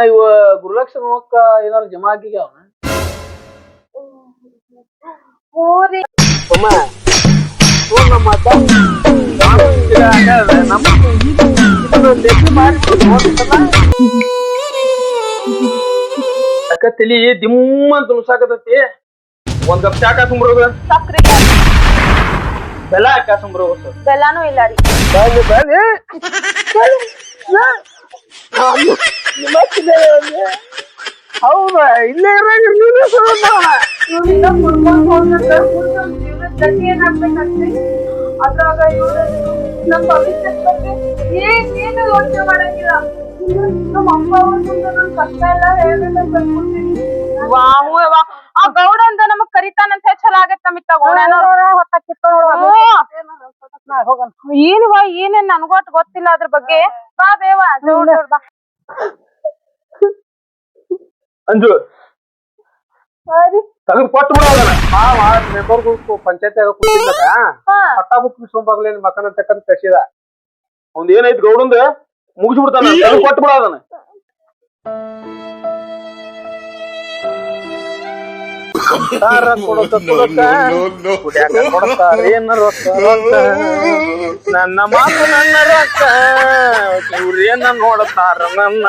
ಇವ ಗುರುಲಕ್ಷ್ಮಿ ಅಕ್ಕ ಏನಾರು ಜಮಾ ಆಗಿಗ್ಯಾವ ಅಕ್ಕ ತಲಿ ದಿಮ್ಮ ಅಂತ ನುಸಾಕತೈತಿ ಒಂದ್ ಕಪ್ ಚಾಕ ತುಂಬ್ರೋಗ ಸಕ್ರಿ ಬೆಲ್ಲ ಹಾಕ ತುಂಬ್ರೋಗ ಬೆಲ್ಲಾನು ಇಲ್ಲ ರೀ ಹೌದಾ ಇಲ್ಲೇ ಇವ್ರಿಂದ ಕುಡ್ಕೊಂಡ್ ಹೋಗ್ಬೇಕ ಕುಡ್ಕೊಂಡ್ ಜೀವನದ ಗತಿ ಏನಾಗ್ಬೇಕಂತ್ರಿ ಅದ್ರಾಗ ಇವ್ರು ನಮ್ ಭವಿಷ್ಯದ ಬಗ್ಗೆ ಏನೇನು ಯೋಚನೆ ಮಾಡಂಗಿಲ್ಲ ನಮ್ಮ ಅಮ್ಮ ಅವ್ರ ಮುಂದೆ ನಮ್ ಕಷ್ಟ ಎಲ್ಲ ಹೇಳ್ಬೇಕಂತ ಅನ್ಕೊಳ್ತೀನಿ ಆ ಗೌಡ ಅಂತ ನಮಗ್ ಕರಿತಾನಂತ ಚಲೋ ಆಗತ್ತ ನಮಗ್ ತಗೋಣ ಏನಿವ ಏನೇನ್ ನನ್ಗೂ ಅಟ್ ಗೊತ್ತಿಲ್ಲ ಅದ್ರ ಬಗ್ಗೆ ಬಾ ಬೇವ ಬಾ ಅಂಜು ತಗದ್ ಕೊಟ್ಟು ಬಿಡೋದನ್ನ ಮೆಂಬರ್ಗಳು ಪಂಚಾಯತ್ ಕೂತಿದ್ಲಕ ಪಟ್ಟ ಬುಕ್ ಸೋಂಬಾಗ್ಲೇನ್ ಮಕನ ತಕ್ಕಂತ ಕಸಿದ ಒಂದ್ ಏನೈತಿ ಗೌಡಂದ ಮುಗಿಸ್ಬಿಡ್ತಾನ ತಗದ್ ಕೊಟ್ಟು ಬಿಡೋದನ್ನ ನನ್ನ ಮಾತು ನನ್ನ ರೊಕ್ಕ ಇವ್ರೇನ ನೋಡತಾರ ನನ್ನ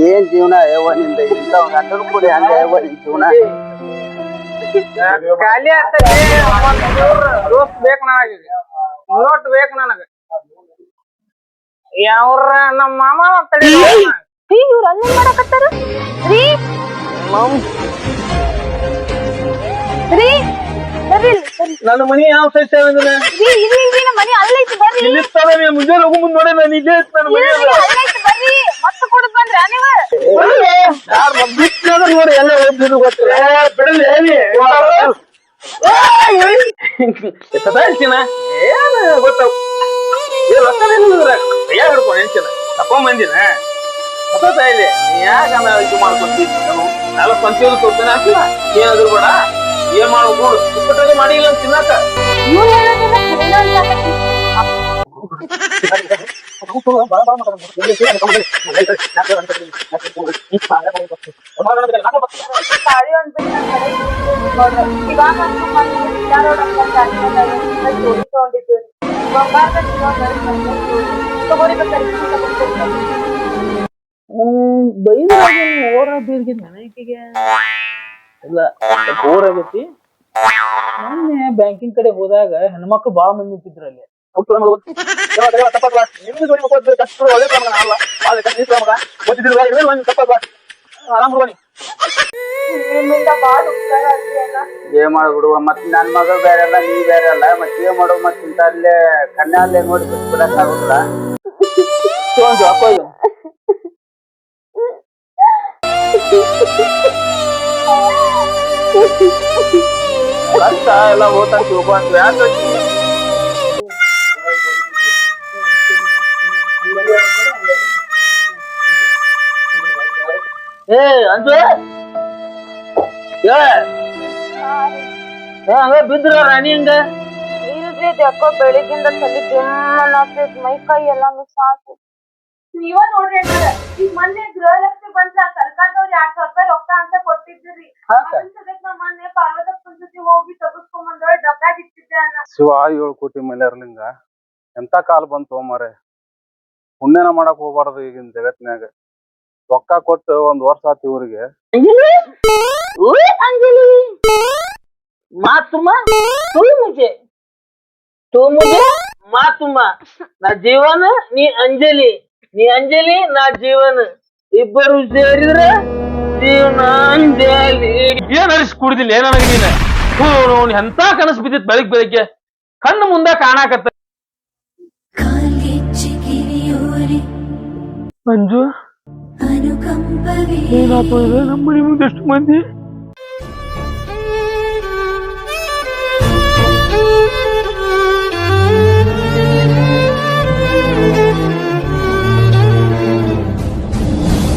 ಏನ್ ಜೀವನ ನಿಂದ ಇಂತ ಗಂಟಲು ಕೂಡಿ ಹಂಗ ನಿನ್ ಜೀವನ ಖಾಲಿ ಆಗ್ತದೆ ದೋಸ್ತ್ ಬೇಕು ನನಗೆ ನೋಟ್ ಬೇಕು ನನಗೆ ಯಾವ್ರ ನಮ್ಮ ಮಾಮ ಇವ್ರು ಅಲ್ಲಿ ಮಾಡಕತ್ತಾರ ರೀ ರೀ ನನ್ನ ಮನಿ ಯಾವ ಸೈಜ್ ಮನಿ ಅಲ್ಲೈತಿ ಬರ್ರಿ ಇಲ್ಲಿ ಮುಂಜಾನೆ ಹೋಗೋ ಮುಂದ್ ನೋಡಿ ನಾನು ಇಲ್ಲೇ ಇತ್ತು ನನ್ನ ಮನಿ ಬರ್ರಿ ಮತ್ತೆ ಕುಡಿದ್ ಬಂದ್ರ ನೀವು ನೋಡಿ ಎಲ್ಲ ಹೋಗ್ತಿದ್ದು ಗೊತ್ತಿಲ್ಲ ಬಿಡಲಿ ಹೇಳ್ತೀನ ಏನ್ ಗೊತ್ತಾವ ಕೈಯಾಗ ಹಿಡ್ಕೊಂಡು ಹೆಂಚಿನ ತಕೊಂಡ್ ಬಂದಿನ ಇಲ್ಲಿ ನೀ ಯಾಕ ಇದು ಮಾಡ್ಕೊಂತಿ ನಾಳೆ ಪಂಚೋದು ಕೊಡ್ತೇನೆ ಹಾಕಿಲ್ಲ ಏನಾದ್ರು ಬೇಡ ಏನ್ ಮಾಡ್ಬೇಕು ನೋಡು ಇಪ್ಪತ್ತೈದು ಮಾಡಿಲ್ಲ ಅಂತ ತಿನ್ನಾಕ ಬೈದ್ರಾಗ ಓರ ಬೀರ್ಗಿ ನನಗೆ ಇಲ್ಲ ಬೋರ್ ಆಗೈತಿ ಮೊನ್ನೆ ಬ್ಯಾಂಕಿಂಗ್ ಕಡೆ ಹೋದಾಗ ಹೆಣ್ಮಕ್ಳು ಬಾಳ ಮಂದಿ ನಿಂತಿದ್ರು ಅಲ್ಲಿ ಏನ್ ಮಾಡ್ಬಿಡುವ ಮತ್ ನನ್ ಮಗಳು ಬೇರೆ ಅಲ್ಲ ನೀ ಬೇರೆ ಅಲ್ಲ ಮತ್ ಏನ್ ಮಾಡುವ ಮತ್ ಇಂತ ಅಲ್ಲೇ ಕನ್ಯಾ ನೋಡಿ ಬಿಡಕ್ ಆಗುದಿಲ್ಲ ಕಷ್ಟ ಎಲ್ಲ ಓದ್ತಾ ತಿಳ್ಕೊಂಡ್ವಿ ಯಾಕೆ ಅಂಜು ಹಂಗ ಬಿದ್ರ ರಾಣಿ ಹಂಗ ಇಲ್ರಿ ಯಾಕೋ ಬೆಳಿಗ್ಗಿಂದ ತಲೆ ಜಮ್ಮನ್ ಮೈ ಕೈ ಎಲ್ಲ ಸಾಕು ನೀವ ನೋಡ್ರಿ ಈಗ ಮೊನ್ನೆ ಗೃಹಲಕ್ಷ್ಮಿ ಬಂತ ಸರ್ಕಾರದವ್ರು 2,000 ರೂಪಾಯಿ ರೊಕ್ಕ ಅಂತ ಕೊಟ್ಟಿದ್ರಿ ಮೊನ್ನೆ ಪಾರ್ವತಪ್ಪನ ಜೊತೆ ಹೋಗಿ ತಗಸ್ಕೊಂಡ್ ಡಬ್ಬಾಗ ಇಟ್ಟಿದ್ದೆ ಅನ್ನ ಶಿವ 7 ಕೋಟಿ ಮೈಲಾರ್ಲಿಂಗ ಎಂತ ಕಾಲ್ ಬಂತು ಮಾರೆ ಪುಣ್ಯನ ಮಾಡಕ್ ಹೋಗ್ಬಾರ್ದು ಈಗಿನ ಜಗತ್ನ್ಯಾಗ ರೊಕ್ಕ ಕೊಟ್ಟು 1 ವರ್ಷ ಆತಿ ಇವ್ರಿಗೆ ನಾ ಜೀವನ ನೀ ಅಂಜಲಿ ನಾ ಜೀವನ ಇಬ್ಬರು ಸೇರಿದ್ರೆ ಜೀವನ ಅಂಜಲಿ ಏನ್ ಅರಿಸಿ ಕುಡಿದಿಲ್ಲ ನನಗೆ ನೀನ್ ಎಂತ ಕನಸು ಬಿದ್ದಿತ್ ಬೆಳಿಗ್ಗೆ ಕಣ್ಣು ಮುಂದ ಕಾಣಾಕತ್ತ ಮಂಜು ಏನಪ್ಪ ನಮ್ಮ ಮನೆ ಮುಂದೆ ಎಷ್ಟು ಮಂದಿ